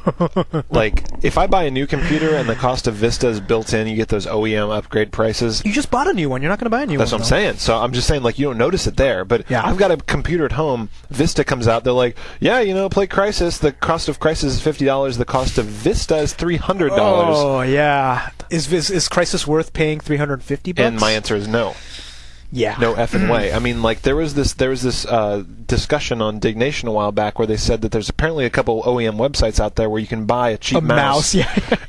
Like, if I buy a new computer and the cost of Vista is built in, you get those OEM upgrade prices. You just bought a new one. You're not going to buy a new one. That's what I'm saying. So I'm just saying, like, you don't notice it there. But I've got a computer at home. Vista comes out. They're like, play Crysis. The cost of Crysis is $50. The cost of Vista is $300. Oh, yeah. Is Crysis worth paying $350? And my answer is no. Yeah. No effing way. I mean, like, there was this discussion on Dignation a while back where they said that there's apparently a couple OEM websites out there where you can buy a cheap mouse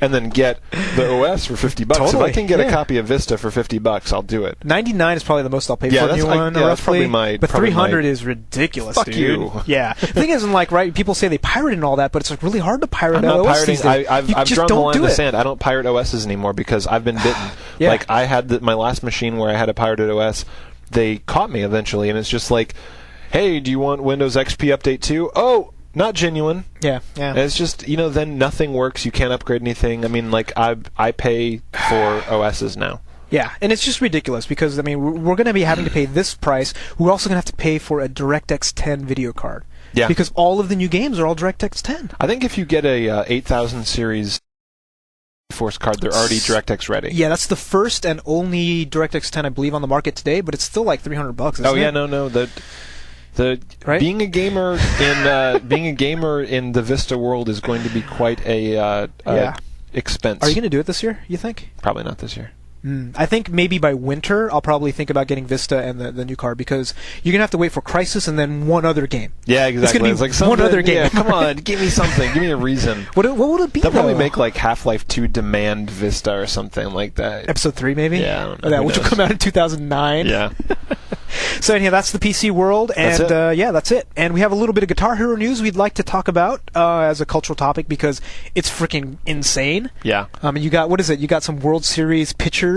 and then get the OS for $50. Totally. If I can get a copy of Vista for $50, I'll do it. $99 is probably the most I'll pay for a new one, that's probably but $300 is ridiculous, fuck dude. You. Yeah. The thing isn't like, right, people say they pirate and all that, but it's like really hard to pirate I'm not OS pirating. I've drawn the line in the sand. I don't pirate OSs anymore because I've been bitten. Like, I had my last machine where I had a pirated OS. They caught me eventually, and it's just like, hey, do you want Windows XP Update 2? Oh, not genuine. Yeah. And it's just, then nothing works. You can't upgrade anything. I mean, like, I pay for OSs now. Yeah, and it's just ridiculous because, I mean, we're going to be having to pay this price. We're also going to have to pay for a DirectX 10 video card. Yeah. Because all of the new games are all DirectX 10. I think if you get a 8000 series Force card, they're already DirectX ready. Yeah, that's the first and only DirectX 10 I believe on the market today, but it's still like $300. Isn't it? No. Right? Being a gamer in the Vista world is going to be quite a expense. Are you going to do it this year? You think? Probably not this year. I think maybe by winter I'll probably think about getting Vista and the new card because you're going to have to wait for Crysis and then one other game. Yeah, exactly. It's going to be one other game. Yeah, come on, give me something. Give me a reason. What would it be, They'll probably make like Half-Life 2 Demand Vista or something like that. Episode 3 maybe? Yeah, I don't know. Which will come out in 2009. Yeah. So anyhow, that's the PC world, and that's it. And we have a little bit of Guitar Hero news we'd like to talk about as a cultural topic because it's freaking insane. Yeah. You got, what is it? You got some World Series pitchers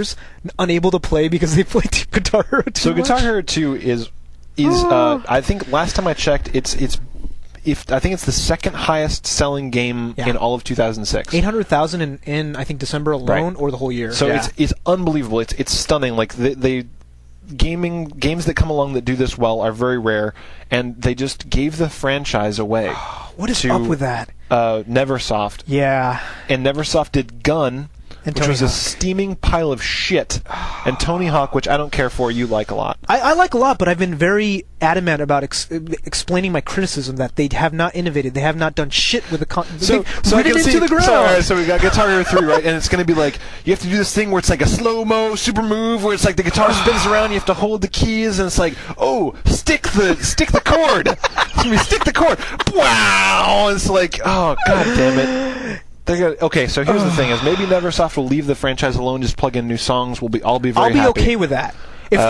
unable to play because they played Guitar Hero 2 So Guitar Hero 2 is I think last time I checked, I think it's the second highest selling game in all of 2006. 800,000 in I think December alone, or the whole year. So it's unbelievable. It's stunning. Like games that come along that do this well are very rare, and they just gave the franchise away. What is up with that? Neversoft. Yeah. And Neversoft did Gun, which was a steaming pile of shit, and Tony Hawk, which I don't care for, you like a lot. I like a lot, but I've been very adamant about explaining my criticism that they have not innovated. They have not done shit with the so I can see, the ground. So we got Guitar Hero 3, right? And it's going to be like, you have to do this thing where it's like a slow-mo super move, where it's like the guitar spins around, you have to hold the keys, and it's like, oh, stick the chord. Stick the chord. Wow! And it's like, oh, god damn it. Okay, so here's the thing: is maybe Neversoft will leave the franchise alone, just plug in new songs. I'll be very happy. I'll be okay with that. If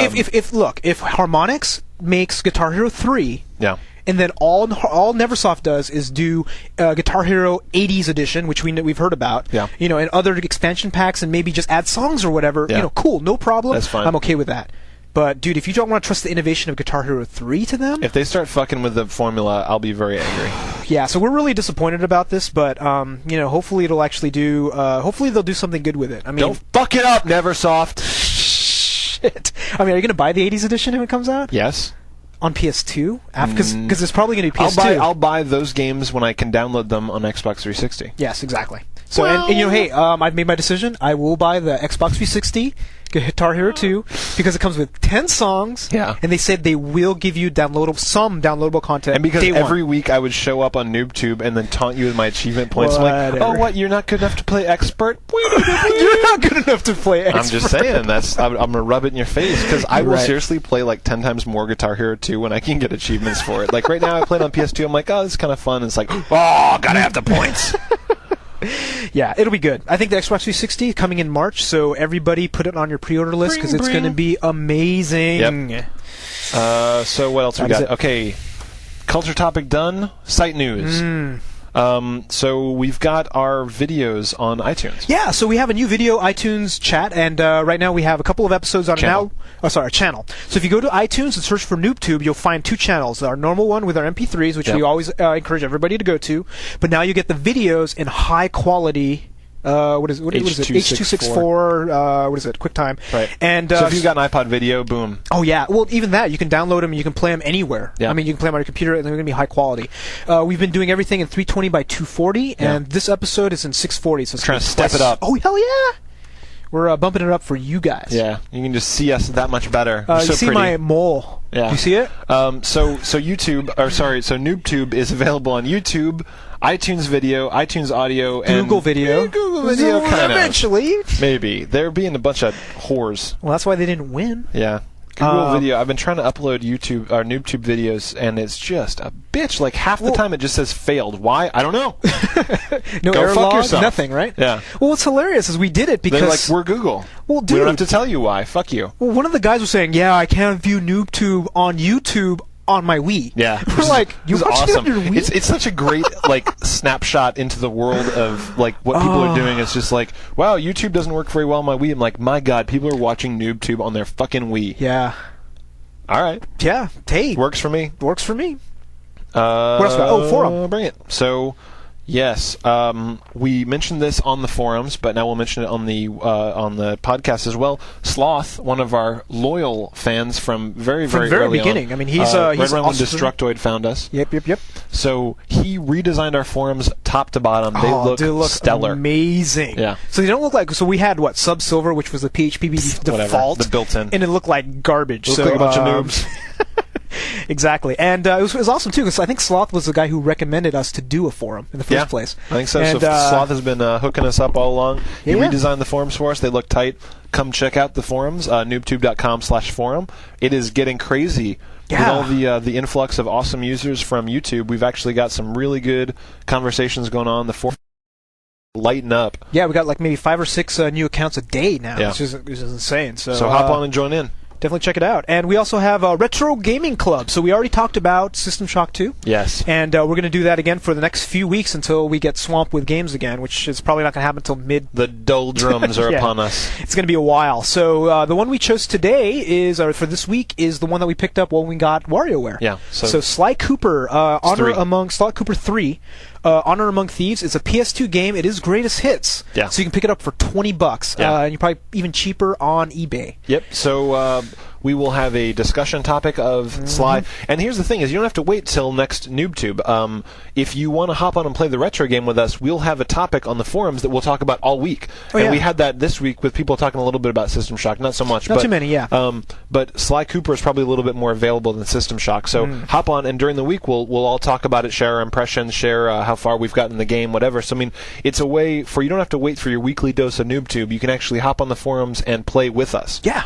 Harmonix makes Guitar Hero 3, and then all Neversoft does is do Guitar Hero 80s edition, which we've heard about, and other expansion packs, and maybe just add songs or whatever. Cool, no problem. That's fine. I'm okay with that. But, dude, if you don't want to trust the innovation of Guitar Hero 3 to them... If they start fucking with the formula, I'll be very angry. Yeah, so we're really disappointed about this, but, hopefully it'll actually do... hopefully they'll do something good with it. I mean... Don't fuck it up, Neversoft! Shit. I mean, are you going to buy the 80s edition when it comes out? Yes. On PS2? Because it's probably going to be PS2. I'll buy those games when I can download them on Xbox 360. Yes, exactly. So and hey, I've made my decision. I will buy the Xbox 360 Guitar Hero 2 because it comes with 10 songs. Yeah. And they said they will give you some downloadable content. And because day every one. week I would show up on NooBTooB and then taunt you with my achievement points. I'm like, oh, what? You're not good enough to play expert? You're not good enough to play expert. I'm just saying. I'm going to rub it in your face because I will seriously play like 10 times more Guitar Hero 2 when I can get achievements for it. Like right now I played on PS2. I'm like, oh, this is kind of fun. And it's like, oh, gotta have the points. Yeah, it'll be good. I think the Xbox 360 coming in March, so everybody put it on your pre-order list because it's going to be amazing. Yep. So what else we got? Okay, culture topic done. Site news. So we've got our videos on iTunes. Yeah, so we have a new video iTunes chat, and right now we have a couple of episodes on channel. a channel. So if you go to iTunes and search for NooBTooB, you'll find two channels. Our normal one with our MP3s, which we always encourage everybody to go to, but now you get the videos in high quality. What is it? H.264. What is it? QuickTime. Right. And so if you've got an iPod video, boom. Oh yeah. Well, even that you can download them. You can play them anywhere. Yeah. I mean, you can play them on your computer, and they're going to be high quality. We've been doing everything in 320 by 240, and this episode is in 640. So it's trying to step it up. Oh hell yeah! We're bumping it up for you guys. Yeah, you can just see us that much better. You so see pretty. my mole. Yeah. Do you see it? So NooBTooB is available on YouTube, iTunes Video, iTunes Audio, and Google Video. Google Video, kind of. Eventually. Maybe. They're being a bunch of whores. Well, that's why they didn't win. Yeah. Google Video. I've been trying to upload NooBTooB videos, and it's just a bitch. Like half the time, it just says failed. Why? I don't know. No Go error fuck log, yourself. nothing, right? Yeah. Well, what's hilarious is we did it because they're like, we're Google. Well, dude, we don't have to tell you why. Fuck you. Well, one of the guys was saying, "Yeah, I can't view NooBTooB on YouTube on my Wii." Yeah, we're like, "You watch it on your Wii?" It's such a great like snapshot into the world of like what people are doing. It's just like, wow, YouTube doesn't work very well on my Wii. I'm like, my God, people are watching NooBTooB on their fucking Wii. Yeah. All right. Yeah. Hey. Works for me. Works for me. What else? Forum. Bring it. So, yes, we mentioned this on the forums, but now we'll mention it on the podcast as well. Sloth, one of our loyal fans from very early beginning. On, I mean, he's Red Run awesome. Destructoid found us. Yep. So he redesigned our forums top to bottom. They look stellar, amazing. Yeah. So they don't look like. So we had Sub Silver, which was the PHP default, the built-in, and it looked like garbage. Looked like a bunch of noobs. Exactly, and it was awesome too because I think Sloth was the guy who recommended us to do a forum in the first place. I think so. And, so Sloth has been hooking us up all along. He Yeah. redesigned the forums for us. They look tight. Come check out the forums, noobtoob.com/forum. It is getting crazy. Yeah. With all the influx of awesome users from YouTube, we've actually got some really good conversations going on. The forum lighten up. Yeah, we got like maybe 5 or 6 new accounts a day now, which is insane. So hop on and join in. Definitely check it out. And we also have a Retro Gaming Club. So we already talked about System Shock 2. Yes. And we're going to do that again for the next few weeks until we get swamped with games again, which is probably not going to happen until mid... The doldrums are upon us. It's going to be a while. So the one we chose today is, or for this week, is the one that we picked up when we got WarioWare. Yeah. So Sly Cooper, Sly Cooper 3. Honor Among Thieves. It's a PS2 game. It is greatest hits. Yeah. So you can pick it up for $20. Yeah. And you're probably even cheaper on eBay. Yep. So we will have a discussion topic of Sly. And here's the thing: is you don't have to wait till next NooBTooB. If you want to hop on and play the retro game with us, we'll have a topic on the forums that we'll talk about all week. We had that this week with people talking a little bit about System Shock. Not so much. Not too many. Yeah. But Sly Cooper is probably a little bit more available than System Shock. So hop on, and during the week we'll all talk about it, share our impressions, share how far we've gotten in the game, whatever. So I mean, it's a way for you don't have to wait for your weekly dose of NooBTooB. You can actually hop on the forums and play with us. Yeah.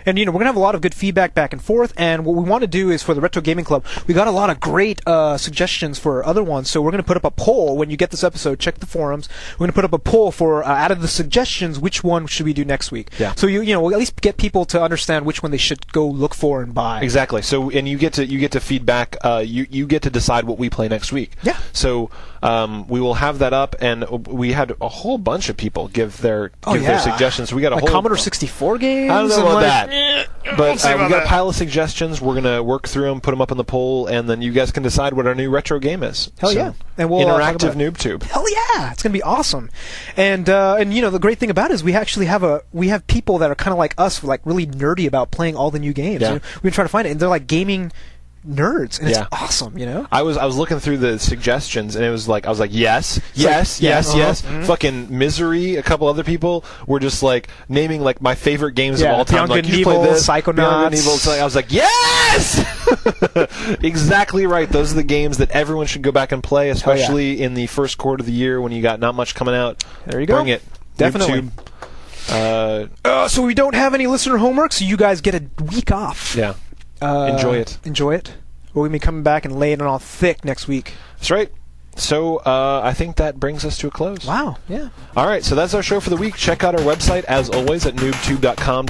And, we're going to have a lot of good feedback back and forth, and what we want to do is for the Retro Gaming Club, we got a lot of great suggestions for other ones, so we're going to put up a poll. When you get this episode, check the forums. We're going to put up a poll for, out of the suggestions, which one should we do next week? Yeah. So, we'll at least get people to understand which one they should go look for and buy. Exactly. So, and you get to feedback, you get to decide what we play next week. Yeah. So, we will have that up, and we had a whole bunch of people give their suggestions. We got a whole Commodore 64 games. I don't know about that. But we got that. a pile of suggestions. We're gonna work through them, put them up on the poll, and then you guys can decide what our new retro game is. Hell yeah! And we'll interactive NooBTooB. Hell yeah! It's gonna be awesome. And the great thing about it is we actually have people that are kind of like us, like really nerdy about playing all the new games. Yeah. We've been trying to find it, and they're like gaming nerds, and it's awesome, you know? I was looking through the suggestions, and it was like, I was like, yes. Mm-hmm. Fucking Misery, a couple other people were just like naming like my favorite games of all time. Beyond Like, Good and you played Evil, this, Psychonauts. Beyond Good and Evil. So I was like, yes! Exactly right. Those are the games that everyone should go back and play, especially in the first quarter of the year when you got not much coming out. There you go. Bring it. Definitely. So we don't have any listener homework, so you guys get a week off. Yeah. Enjoy it. Enjoy it. We're going to be coming back and laying it on thick next week. That's right. So I think that brings us to a close. Wow. Yeah. All right. So that's our show for the week. Check out our website, as always, at NooBTooB.com.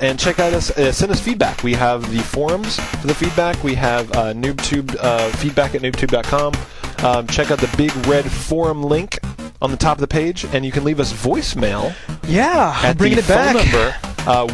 And check out us. Send us feedback. We have the forums for the feedback. We have NooBTooB feedback at NooBTooB.com. Check out the big red forum link on the top of the page, and you can leave us voicemail. Yeah, at bringing it back. Phone number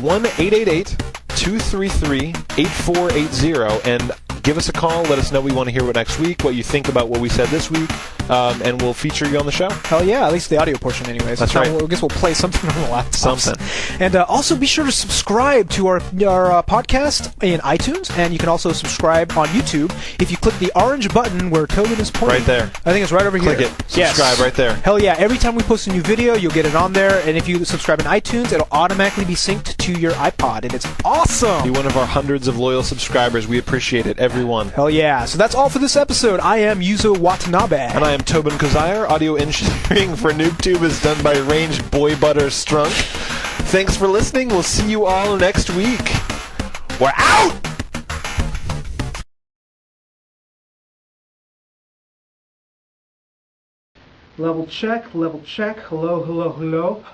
1-888-233-8480, and give us a call. Let us know we want to hear what next week, what you think about what we said this week, and we'll feature you on the show. Hell yeah, at least the audio portion anyways. That's right. I guess we'll play something on the laptops. Something. And also be sure to subscribe to our podcast in iTunes, and you can also subscribe on YouTube if you click the orange button where Tobin is pointing. Right there. I think it's right over here. Click it. Subscribe right there. Hell yeah, every time we post a new video, you'll get it on there, and if you subscribe in iTunes, it'll automatically be synced to your iPod, and it's awesome! Be one of our hundreds of loyal subscribers. We appreciate it, everyone. Hell yeah. So that's all for this episode. I am Yuzo Watanabe. And I am Tobin Kozire. Audio engineering for NooBTooB is done by Range Boy Butter Strunk. Thanks for listening. We'll see you all next week. We're out! Level check, hello, hello, hello.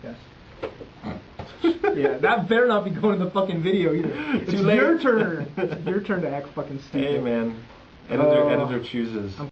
Yes. Yeah, that better not be going in the fucking video either. It's your turn. It's your turn to act fucking stupid. Hey man, editor chooses.